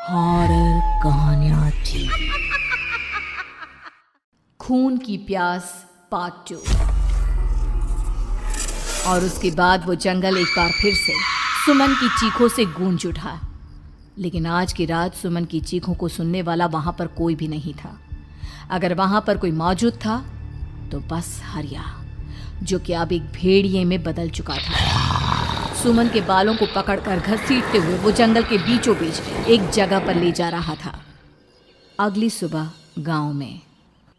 Horror कहानियां थी। खून की प्यास पार्ट 2। और उसके बाद वो जंगल एक बार फिर से सुमन की चीखों से गूंज उठा। लेकिन आज की रात सुमन की चीखों को सुनने वाला वहां पर कोई भी नहीं था। अगर वहां पर कोई मौजूद था तो बस हरिया, जो कि अब एक भेड़िए में बदल चुका था। सुमन के बालों को पकड़कर घसीटते हुए वो जंगल के बीचों बीच एक जगह पर ले जा रहा था। अगली सुबह गांव में।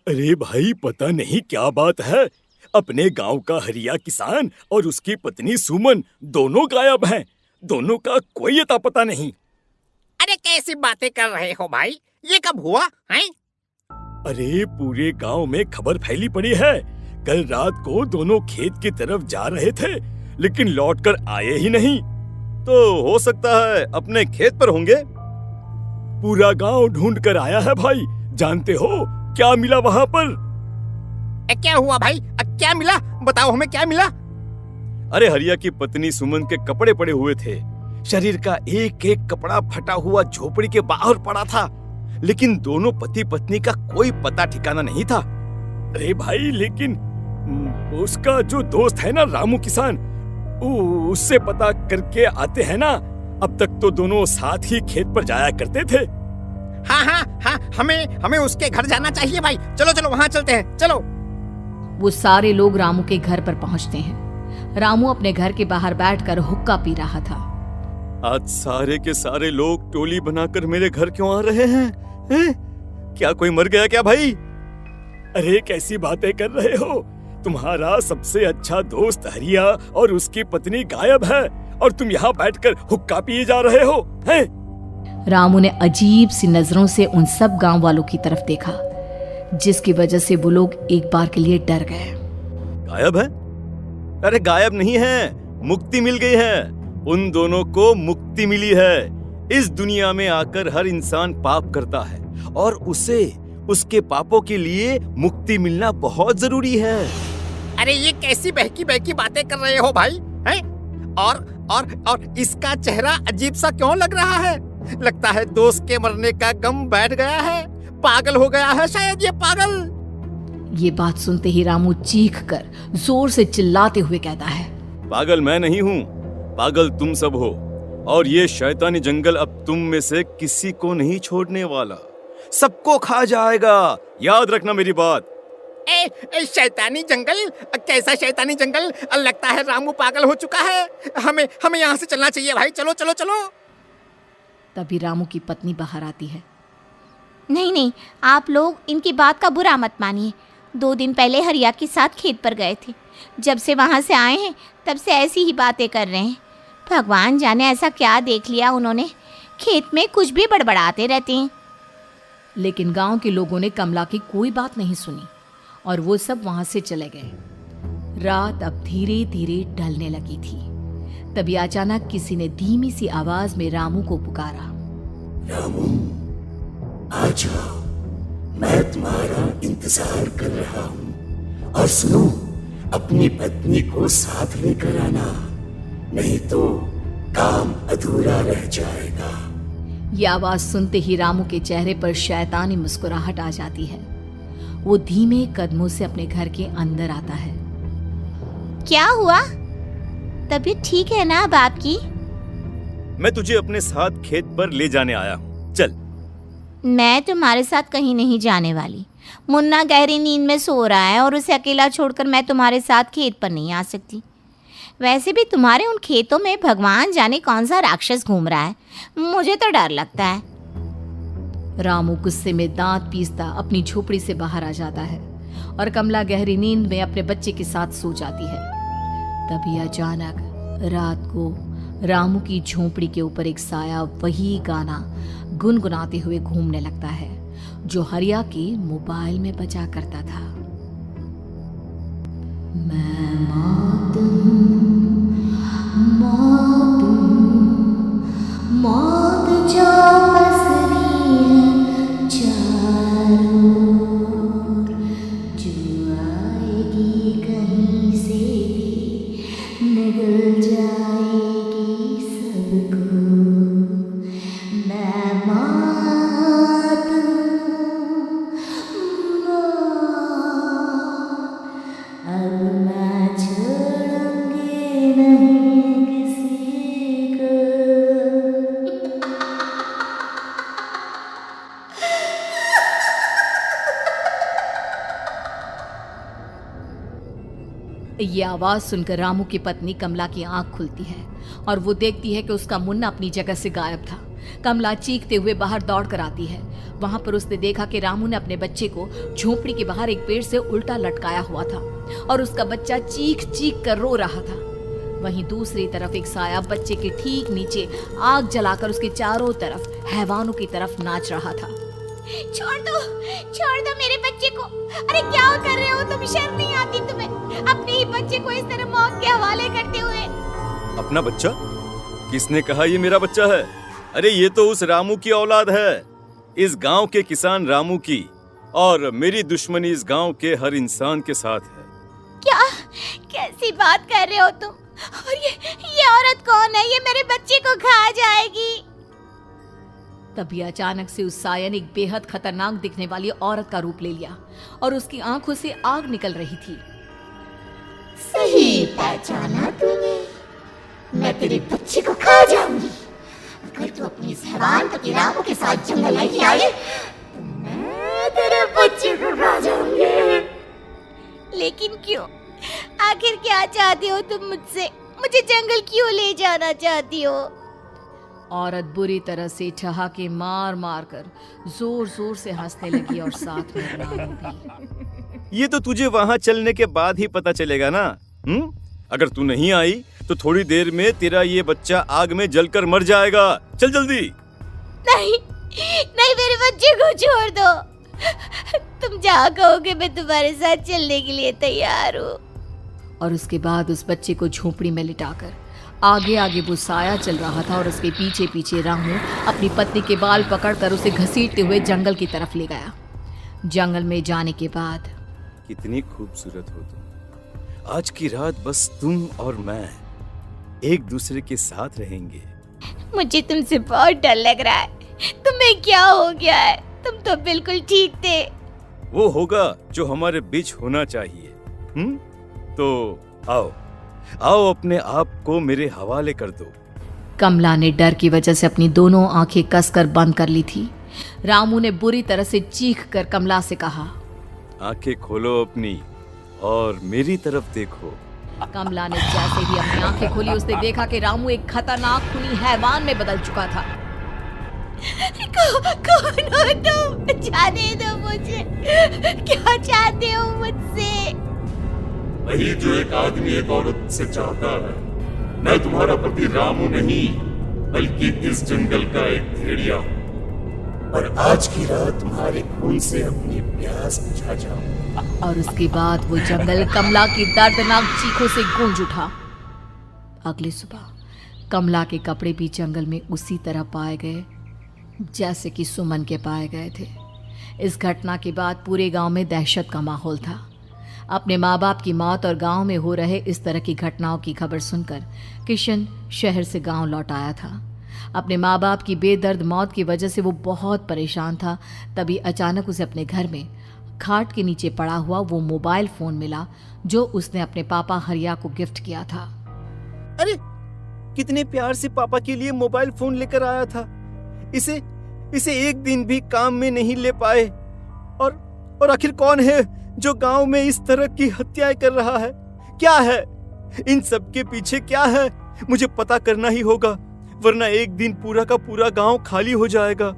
अरे भाई, पता नहीं क्या बात है, अपने गांव का हरिया किसान और उसकी पत्नी सुमन दोनों गायब हैं। दोनों का कोई अता पता नहीं। अरे कैसी बातें कर रहे हो भाई, ये कब हुआ है? अरे पूरे गांव में खबर फैली पड़ी है। कल रात को दोनों खेत की तरफ जा रहे थे, लेकिन लौटकर आए ही नहीं। तो हो सकता है अपने खेत पर होंगे। पूरा गांव ढूंढ कर आया है भाई। जानते हो क्या मिला वहां पर? क्या हुआ भाई? क्या मिला? बताओ हमें, क्या मिला? अरे हरिया की पत्नी सुमन के कपड़े पड़े हुए थे। शरीर का एक एक कपड़ा फटा हुआ झोपड़ी के बाहर पड़ा था, लेकिन दोनों पति पत्नी का कोई पता ठिकाना नहीं था। अरे भाई, लेकिन उसका जो दोस्त है ना रामू किसान, उससे पता करके आते हैं ना। अब तक तो दोनों साथ ही खेत पर जाया करते थे। हाँ, हमें उसके घर जाना चाहिए भाई। चलो वहाँ चलते हैं, चलो। वो सारे लोग रामू के घर पर पहुंचते हैं। रामू अपने घर के बाहर बैठकर हुक्का पी रहा था। आज सारे के सारे लोग टोली बनाकर मेरे घर क्यों आ रहे हैं? क्या कोई मर गया क्या भाई? अरे कैसी बातें कर रहे हो? तुम्हारा सबसे अच्छा दोस्त हरिया और उसकी पत्नी गायब है और तुम यहाँ बैठकर हुक्का पिए जा रहे हो हैं? रामू ने अजीब सी नजरों से उन सब गांव वालों की तरफ देखा, जिसकी वजह से वो लोग एक बार के लिए डर गए। गायब है? अरे गायब नहीं है, मुक्ति मिल गई है। उन दोनों को मुक्ति मिली है। इस दुनिया में आकर हर इंसान पाप करता है और उसे उसके पापों के लिए मुक्ति मिलना बहुत जरूरी है। अरे ये कैसी बहकी बातें कर रहे हो भाई, हैं? और इसका चेहरा अजीब सा क्यों लग रहा है? लगता है दोस्त के मरने का गम बैठ गया है। पागल हो गया है शायद ये पागल। ये बात सुनते ही रामू चीख कर जोर से चिल्लाते हुए कहता है, पागल मैं नहीं हूँ, पागल तुम सब हो। और ये शैतानी जंगल अब तुम में से किसी को नहीं छोड़ने वाला, सबको खा जाएगा। याद रखना मेरी बात। शैतानी जंगल? कैसा शैतानी जंगल? लगता है रामू पागल हो चुका है। हमें यहाँ से चलना चाहिए भाई। चलो। तभी रामू की पत्नी बाहर आती है। नहीं, आप लोग इनकी बात का बुरा मत मानिए। 2 दिन पहले हरिया के साथ खेत पर गए थे। जब से वहाँ से आए हैं तब से ऐसी ही बातें कर रहे हैं। भगवान जाने ऐसा क्या देख लिया उन्होंने, खेत में कुछ भी बड़बड़ाते रहते हैं। लेकिन गांव के लोगों ने कमला की कोई बात नहीं सुनी और वो सब वहां से चले गए। रात अब धीरे धीरे ढलने लगी थी। तभी अचानक किसी ने धीमी सी आवाज में रामू को पुकारा। रामू, आ जाओ, मैं तुम्हारा इंतजार कर रहा हूँ। और सुनो, अपनी पत्नी को साथ लेकर आना, नहीं तो काम अधूरा रह जाएगा। ये आवाज सुनते ही रामू के चेहरे पर शैतानी मुस्कुराहट आ जाती है। वो धीमे कदमों से अपने घर के अंदर आता है। क्या हुआ? तबीयत ठीक है ना अब आपकी? मैं तुझे अपने साथ खेत पर ले जाने आया हूँ, चल। मैं तुम्हारे साथ कहीं नहीं जाने वाली। मुन्ना गहरी नींद में सो रहा है और उसे अकेला छोड़कर मैं तुम्हारे साथ खेत पर नहीं आ सकती। वैसे भी तुम्हारे उन खेतों में भगवान जाने कौन सा राक्षस घूम रहा है, मुझे तो डर लगता है। रामू गुस्से में दांत पीसता अपनी झोपड़ी से बाहर आ जाता है और कमला गहरी नींद में अपने बच्चे के साथ सो जाती है। तभी अचानक रात को रामू की झोपड़ी के ऊपर एक साया वही गाना गुनगुनाते हुए घूमने लगता है जो हरिया के मोबाइल में बजा करता था। मैं मौत जो पसरी है चारों ओर, जो आएगी कहीं से भी निगल जाएगी सबको। मैं ये आवाज सुनकर रामू की पत्नी कमला की आंख खुलती है और वो देखती है कि उसका मुन्ना अपनी जगह से गायब था। कमला चीखते हुए बाहर दौड़ कर आती है। वहां पर उसने देखा कि रामू ने अपने बच्चे को झोपड़ी के बाहर एक पेड़ से उल्टा लटकाया हुआ था और उसका बच्चा चीख चीख कर रो रहा था। वहीं दूसरी तरफ एक साया बच्चे के ठीक नीचे आग जलाकर उसके चारों तरफ हैवानों की तरफ नाच रहा था। छोड़ दो मेरे बच्चे को। अरे क्या कर रहे हो तुम? शर्म नहीं आती तुम्हें? अपने ही बच्चे को इस तरह मौत के हवाले करते हुए। अपना बच्चा? किसने कहा ये मेरा बच्चा है? अरे ये तो उस रामू की औलाद है, इस गांव के किसान रामू की, और मेरी दुश्मनी इस गांव के हर इंसान के साथ है। क्या? कैसी बात कर रहे हो तुम? और ये औरत कौन है? ये मेरे बच्चे को खा जाएगी। तभी अचानक से उस साया ने एक बेहद खतरनाक दिखने वाली औरत का रूप ले लिया और उसकी आंखों से आग निकल रही थी। सही पहचाना तूने, मैं तेरे बच्चे को खा जाऊंगी। अगर तू अपनी इस हैवान पति रामू के साथ जंगल नहीं आए तो मैं तेरे बच्चे को खा जाऊंगी। लेकिन क्यों? आखिर क्या चाहती हो तुम मुझसे? मुझे जंगल क्यों ले जाना चाहती हो? औरत बुरी तरह से ठहाके मार मार कर जोर जोर से हंसने लगी और साथ में रामू भी। ये तो तुझे वहाँ चलने के बाद ही पता चलेगा ना। अगर तू नहीं आई तो थोड़ी देर में तेरा ये बच्चा आग में जलकर मर जाएगा। चल जल्दी। नहीं, मेरे बच्चे को छोड़ दो। तुम जहाँ कहोगे मैं तुम्हारे साथ चलने के लिए तैयार हूँ। और उसके बाद उस बच्चे को झोपड़ी में लिटाकर आगे आगे वो साया चल रहा था और उसके पीछे पीछे रामू अपनी पत्नी के बाल पकड़कर उसे घसीटते हुए जंगल की तरफ ले गया। जंगल में जाने के बाद, कितनी खूबसूरत हो तुम। आज की रात बस तुम और मैं एक दूसरे के साथ रहेंगे। मुझे तुमसे बहुत डर लग रहा है। तुम्हें क्या हो गया है? तुम तो बिल्कुल ठीक थे। वो होगा जो हमारे बीच होना चाहिए। तो आओ अपने आप को मेरे हवाले कर दो। कमला ने डर की वजह से अपनी दोनों आंखें कसकर बंद कर ली थी। रामू ने बुरी तरह से चीख कर कमला से कहा, आंखें खोलो अपनी और मेरी तरफ देखो। कमला ने जैसे ही अपनी आंखें खोली उसने देखा कि रामू एक खतरनाक खूनी हैवान में बदल चुका था। कौन हो तुम? जाने दो मुझे। क्या चाहते हो मुझसे? वही जो एक आदमी एक औरत से चाहता है। मैं तुम्हारा पति रामू नहीं, बल्कि इस जंगल का एक भेड़िया हूँ, और आज की रात तुम्हारे खून से अपनी प्यास बुझा जाऊं। और उसके बाद वो जंगल कमला की दर्दनाक चीखों से गूंज उठा। अगली सुबह कमला के कपड़े भी जंगल में उसी तरह पाए गए जैसे कि सुमन के पाए गए थे। इस घटना के बाद पूरे गांव में दहशत का माहौल था। अपने माँ बाप की मौत और गांव में हो रहे इस तरह की घटनाओं की खबर सुनकर किशन शहर से गांव लौट आया था। अपने माँ बाप की बेदर्द मौत की वजह से वो बहुत परेशान था। तभी अचानक उसे अपने घर में खाट के नीचे पड़ा हुआ वो मोबाइल फोन मिला जो उसने अपने पापा हरिया को गिफ्ट किया था। अरे कितने प्यार से पापा के लिए मोबाइल फोन लेकर आया था। इसे एक दिन भी काम में नहीं ले पाए। और आखिर कौन है जो गांव में इस तरह की हत्याएं कर रहा है? क्या है इन सब के पीछे? क्या है? मुझे पता करना ही होगा, वरना एक दिन पूरा का पूरा गांव खाली हो जाएगा।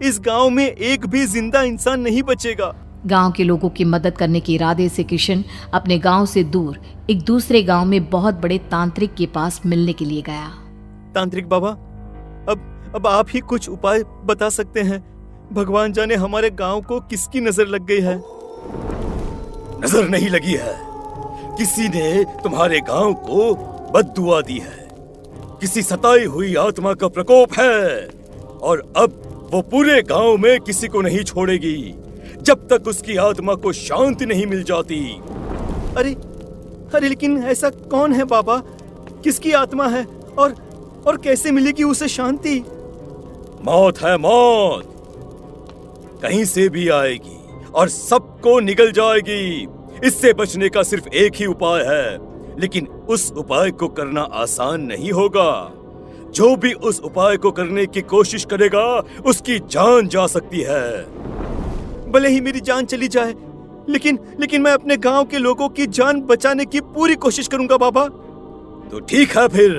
इस गांव में एक भी जिंदा इंसान नहीं बचेगा। गांव के लोगों की मदद करने के इरादे से किशन अपने गांव से दूर एक दूसरे गांव में बहुत बड़े तांत्रिक के पास मिलने के लिए गया। तांत्रिक बाबा, अब आप ही कुछ उपाय बता सकते हैं। भगवान जाने हमारे गांव को किसकी नजर लग गई है। नजर नहीं लगी है, किसी ने तुम्हारे गांव को बद्दुआ दी है। किसी सताई हुई आत्मा का प्रकोप है और अब वो पूरे गांव में किसी को नहीं छोड़ेगी जब तक उसकी आत्मा को शांति नहीं मिल जाती। अरे लेकिन ऐसा कौन है बाबा? किसकी आत्मा है और कैसे मिलेगी उसे शांति? मौत है मौत, कहीं से भी आएगी और सबको निगल जाएगी। इससे बचने का सिर्फ एक ही उपाय है, लेकिन उस उपाय को करना आसान नहीं होगा। जो भी उस उपाय को करने की कोशिश करेगा उसकी जान जा सकती है। भले ही मेरी जान चली जाए, लेकिन मैं अपने गांव के लोगों की जान बचाने की पूरी कोशिश करूंगा बाबा। तो ठीक है, फिर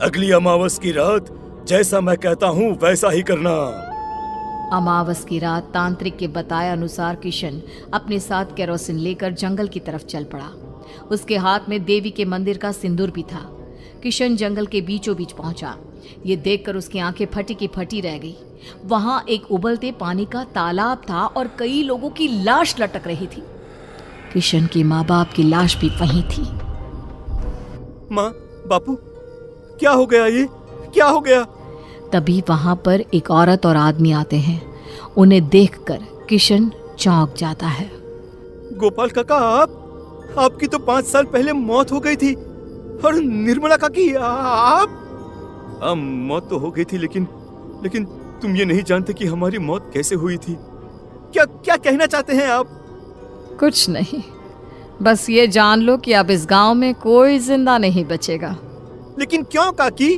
अगली अमावस की रात जैसा मैं कहता हूँ वैसा ही करना। अमावस की रात तांत्रिक के बताए अनुसार किशन अपने साथ केरोसिन लेकर जंगल की तरफ चल पड़ा। उसके हाथ में देवी के मंदिर का सिंदूर भी था। किशन जंगल के बीचों बीच पहुंचा। ये देखकर उसकी आंखें फटी की फटी रह गई। वहां एक उबलते पानी का तालाब था और कई लोगों की लाश लटक रही थी। किशन के माँ बाप की लाश भी वहीं थी। माँ, बापू, क्या हो गया? ये क्या हो गया? तभी वहां पर एक औरत और आदमी आते हैं। उन्हें देखकर किशन चौंक जाता है। गोपाल काका, आपकी तो 5 साल पहले मौत हो गई थी। और निर्मला काकी, आप? मौत तो हो गई थी, लेकिन तुम ये नहीं जानते कि हमारी मौत कैसे हुई थी। क्या कहना चाहते हैं आप? कुछ नहीं, बस ये जान लो कि अब इस गांव में कोई जिंदा नहीं बचेगा। लेकिन क्यों काकी?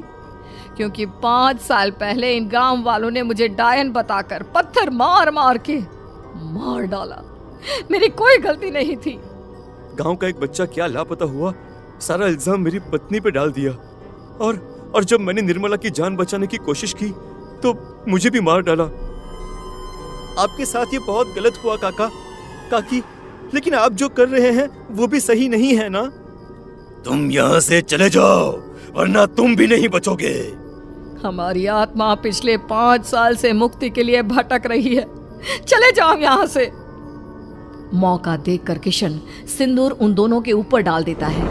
क्योंकि 5 साल पहले इन गांव वालों ने मुझे डायन बताकर पत्थर मार मार के मार डाला। मेरी कोई गलती नहीं थी। गांव का एक बच्चा क्या लापता हुआ, सारा इल्जाम मेरी पत्नी पे डाल दिया। और जब मैंने निर्मला की जान बचाने की कोशिश की तो मुझे भी मार डाला। आपके साथ ये बहुत गलत हुआ काकी, लेकिन आप जो कर रहे हैं वो भी सही नहीं है ना? तुम यहाँ से चले जाओ वरना तुम भी नहीं बचोगे। हमारी आत्मा पिछले 5 साल से मुक्ति के लिए भटक रही है। चले जाओ यहाँ से। मौका देखकर किशन सिंदूर उन दोनों के ऊपर डाल देता है।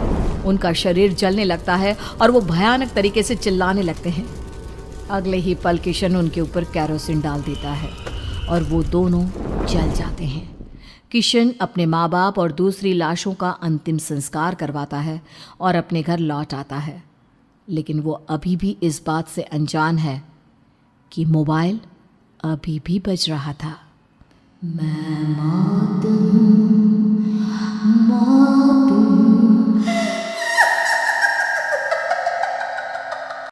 उनका शरीर जलने लगता है और वो भयानक तरीके से चिल्लाने लगते हैं। अगले ही पल किशन उनके ऊपर केरोसिन डाल देता है और वो दोनों जल जाते हैं। किशन अपने माँ बाप और दूसरी लाशों का अंतिम संस्कार करवाता है और अपने घर लौट आता है। लेकिन वो अभी भी इस बात से अनजान है कि मोबाइल अभी भी बज रहा था। मैं मौत हूँ, मौत